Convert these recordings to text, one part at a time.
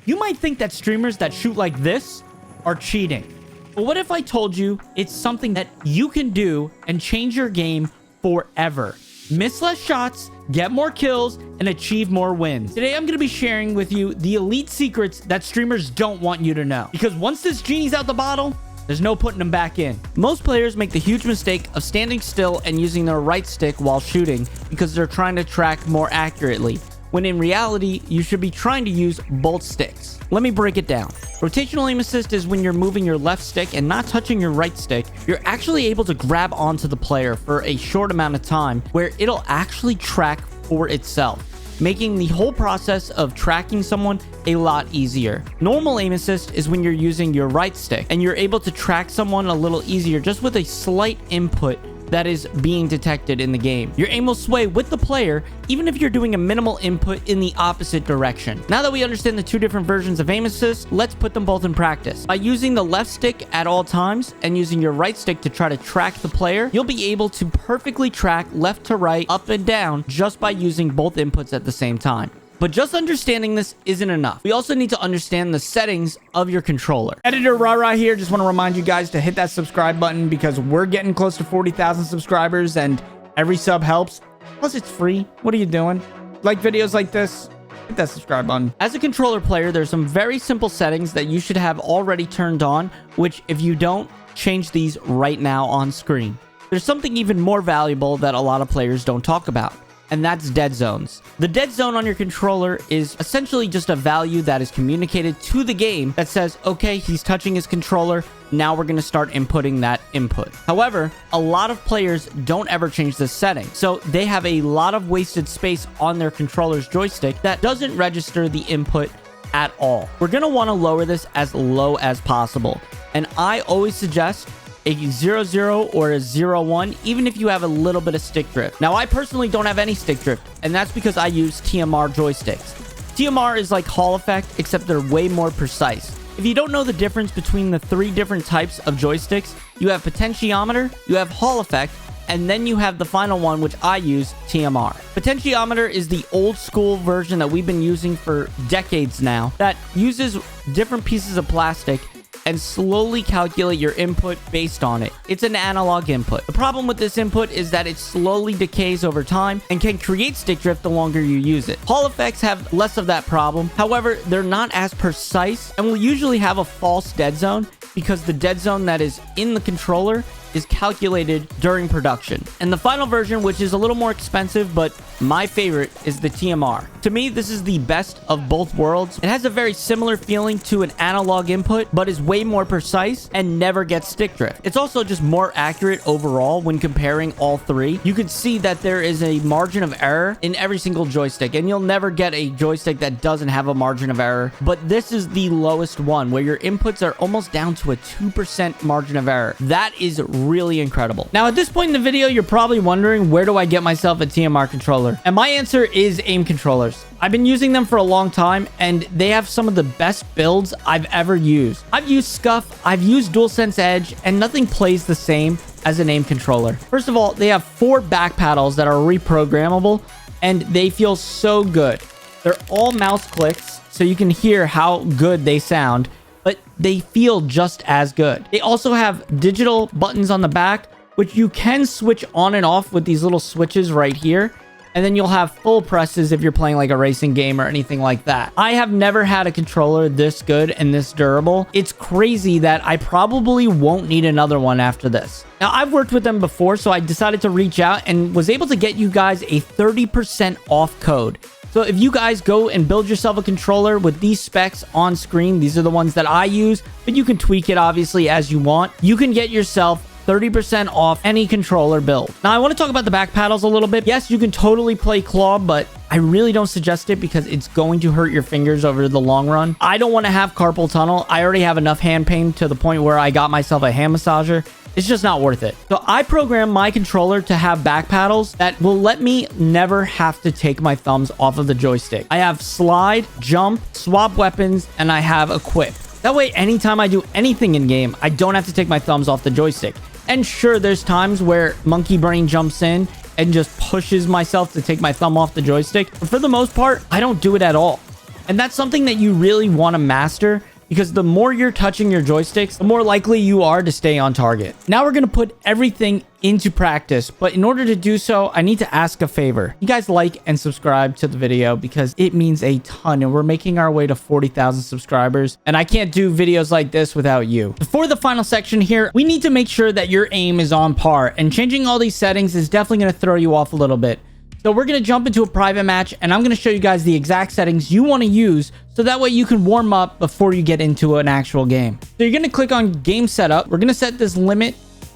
You might think that streamers that shoot like this are cheating. But what if I told you it's something that you can do and change your game forever? Miss less shots, get more kills, and achieve more wins. Today, I'm going to be sharing with you the elite secrets that streamers don't want you to know. Because once this genie's out the bottle, there's no putting them back in. Most players make the huge mistake of standing still and using their right stick while shooting because they're trying to track more accurately, when in reality, you should be trying to use both sticks. Let me break it down. Rotational aim assist is when you're moving your left stick and not touching your right stick. You're actually able to grab onto the player for a short amount of time where it'll actually track for itself, making the whole process of tracking someone a lot easier. Normal aim assist is when you're using your right stick and you're able to track someone a little easier just with a slight input that is being detected in the game. Your aim will sway with the player even if you're doing a minimal input in the opposite direction. Now that we understand the two different versions of aim assist, let's put them both in practice. By using the left stick at all times and using your right stick to try to track the player, you'll be able to perfectly track left to right, up and down just by using both inputs at the same time. But just understanding this isn't enough. We also need to understand the settings of your controller. Editor Rara here. Just want to remind you guys to hit that subscribe button because we're getting close to 40,000 subscribers and every sub helps. Plus, it's free. What are you doing? Like videos like this? Hit that subscribe button. As a controller player, there's some very simple settings that you should have already turned on, which if you don't, change these right now on screen. There's something even more valuable that a lot of players don't talk about, and that's dead zones. The dead zone on your controller is essentially just a value that is communicated to the game that says, okay, he's touching his controller. Now we're going to start inputting that input. However, a lot of players don't ever change this setting, so they have a lot of wasted space on their controller's joystick that doesn't register the input at all. We're going to want to lower this as low as possible, and I always suggest a 0-0 or a 0-1, even if you have a little bit of stick drift. Now, I personally don't have any stick drift, and that's because I use TMR joysticks. TMR is like Hall effect, except they're way more precise. If you don't know the difference between the three different types of joysticks, you have potentiometer, you have Hall effect, and then you have the final one, which I use, TMR. Potentiometer is the old school version that we've been using for decades now that uses different pieces of plastic and slowly calculate your input based on it. It's an analog input. The problem with this input is that it slowly decays over time and can create stick drift the longer you use it. Hall effects have less of that problem. However, they're not as precise and will usually have a false dead zone because the dead zone that is in the controller is calculated during production. And the final version, which is a little more expensive, but my favorite, is the TMR. To me, this is the best of both worlds. It has a very similar feeling to an analog input, but is way more precise and never gets stick drift. It's also just more accurate overall when comparing all three. You can see that there is a margin of error in every single joystick, and you'll never get a joystick that doesn't have a margin of error. But this is the lowest one, where your inputs are almost down to a 2% margin of error. That is really incredible. Now, at this point in the video, you're probably wondering, where do I get myself a TMR controller? And my answer is aim controllers. I've been using them for a long time, and they have some of the best builds I've ever used. I've used Scuff, I've used DualSense Edge, and nothing plays the same as an aim controller. First of all, they have 4 back paddles that are reprogrammable, and they feel so good. They're all mouse clicks, so you can hear how good they sound, but they feel just as good. They also have digital buttons on the back, which you can switch on and off with these little switches right here. And then you'll have full presses if you're playing like a racing game or anything like that. I have never had a controller this good and this durable. It's crazy that I probably won't need another one after this. Now, I've worked with them before, so I decided to reach out and was able to get you guys a 30% off code. So if you guys go and build yourself a controller with these specs on screen, these are the ones that I use, but you can tweak it obviously as you want. You can get yourself 30% off any controller build. Now, I want to talk about the back paddles a little bit. Yes, you can totally play claw, but I really don't suggest it because it's going to hurt your fingers over the long run. I don't want to have carpal tunnel. I already have enough hand pain to the point where I got myself a hand massager. It's just not worth it. So I programmed my controller to have back paddles that will let me never have to take my thumbs off of the joystick. I have slide, jump, swap weapons, and I have equip. That way, anytime I do anything in game, I don't have to take my thumbs off the joystick. And sure, there's times where monkey brain jumps in and just pushes myself to take my thumb off the joystick. But for the most part, I don't do it at all. And that's something that you really want to master, because the more you're touching your joysticks, the more likely you are to stay on target. Now we're going to put everything into practice, but in order to do so, I need to ask a favor. You guys like and subscribe to the video because it means a ton, and we're making our way to 40,000 subscribers, and I can't do videos like this without you. For the final section here, we need to make sure that your aim is on par, and changing all these settings is definitely going to throw you off a little bit. So we're going to jump into a private match, and I'm going to show you guys the exact settings you want to use, so that way you can warm up before you get into an actual game. So you're going to click on game setup. We're going to set this limit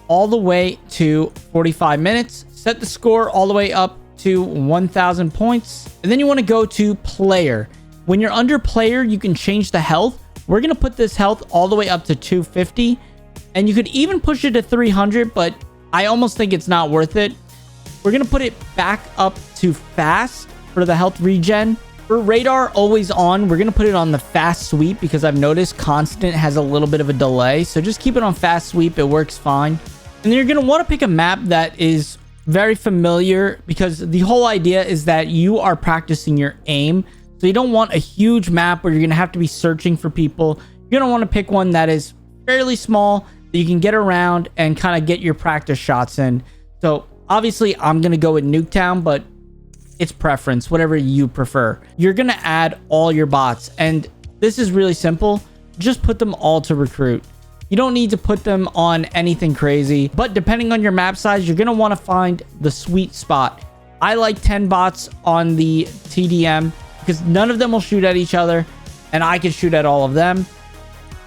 all the way to 45 minutes. Set the score all the way up to 1,000 points. And then you want to go to player. When you're under player, you can change the health. We're going to put this health all the way up to 250. And you could even push it to 300, but I almost think it's not worth it. We're going to put it back up to fast for the health regen. For radar always on, we're going to put it on the fast sweep, because I've noticed constant has a little bit of a delay. So just keep it on fast sweep. It works fine. And then you're going to want to pick a map that is very familiar, because the whole idea is that you are practicing your aim. So you don't want a huge map where you're going to have to be searching for people. You're going to want to pick one that is fairly small, that you can get around and kind of get your practice shots in. So obviously, I'm going to go with Nuketown, but it's preference, whatever you prefer. You're going to add all your bots, and this is really simple. Just put them all to recruit. You don't need to put them on anything crazy, but depending on your map size, you're going to want to find the sweet spot. I like 10 bots on the TDM because none of them will shoot at each other, and I can shoot at all of them.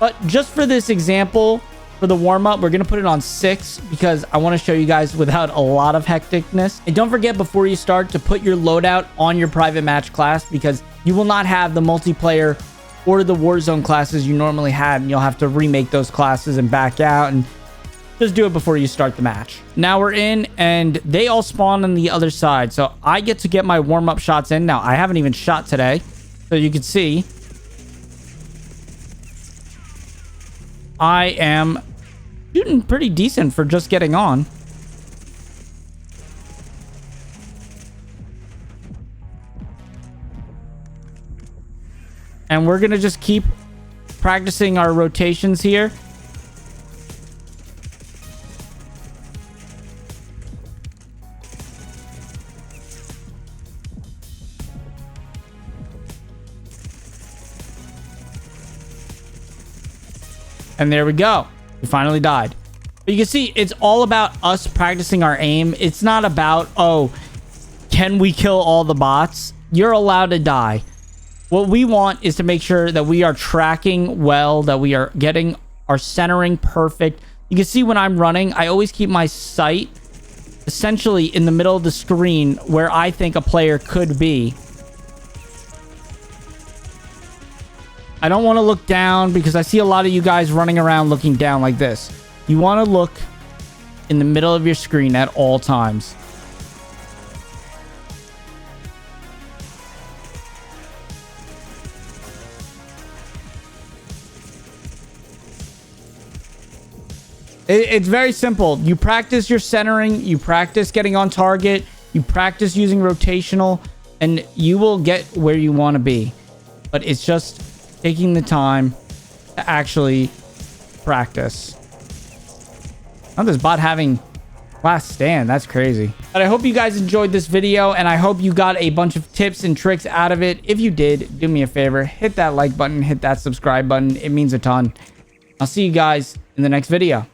But just for this example, for the warm-up, we're going to put it on 6 because I want to show you guys without a lot of hecticness. And don't forget, before you start, to put your loadout on your private match class, because you will not have the multiplayer or the Warzone classes you normally had, and you'll have to remake those classes and back out, and just do it before you start the match. Now we're in, and they all spawn on the other side, so I get to get my warm-up shots in. Now, I haven't even shot today, so you can see I am shooting pretty decent for just getting on. And we're going to just keep practicing our rotations here. And there we go. We finally died. But you can see it's all about us practicing our aim. It's not about, oh, can we kill all the bots? You're allowed to die. What we want is to make sure that we are tracking well, that we are getting our centering perfect. You can see when I'm running, I always keep my sight essentially in the middle of the screen where I think a player could be. I don't want to look down because I see a lot of you guys running around looking down like this. You want to look in the middle of your screen at all times. It's very simple. You practice your centering, you practice getting on target, you practice using rotational, and you will get where you want to be. But it's just taking the time to actually practice. Now this bot having last stand. That's crazy. But I hope you guys enjoyed this video, and I hope you got a bunch of tips and tricks out of it. If you did, do me a favor. Hit that like button. Hit that subscribe button. It means a ton. I'll see you guys in the next video.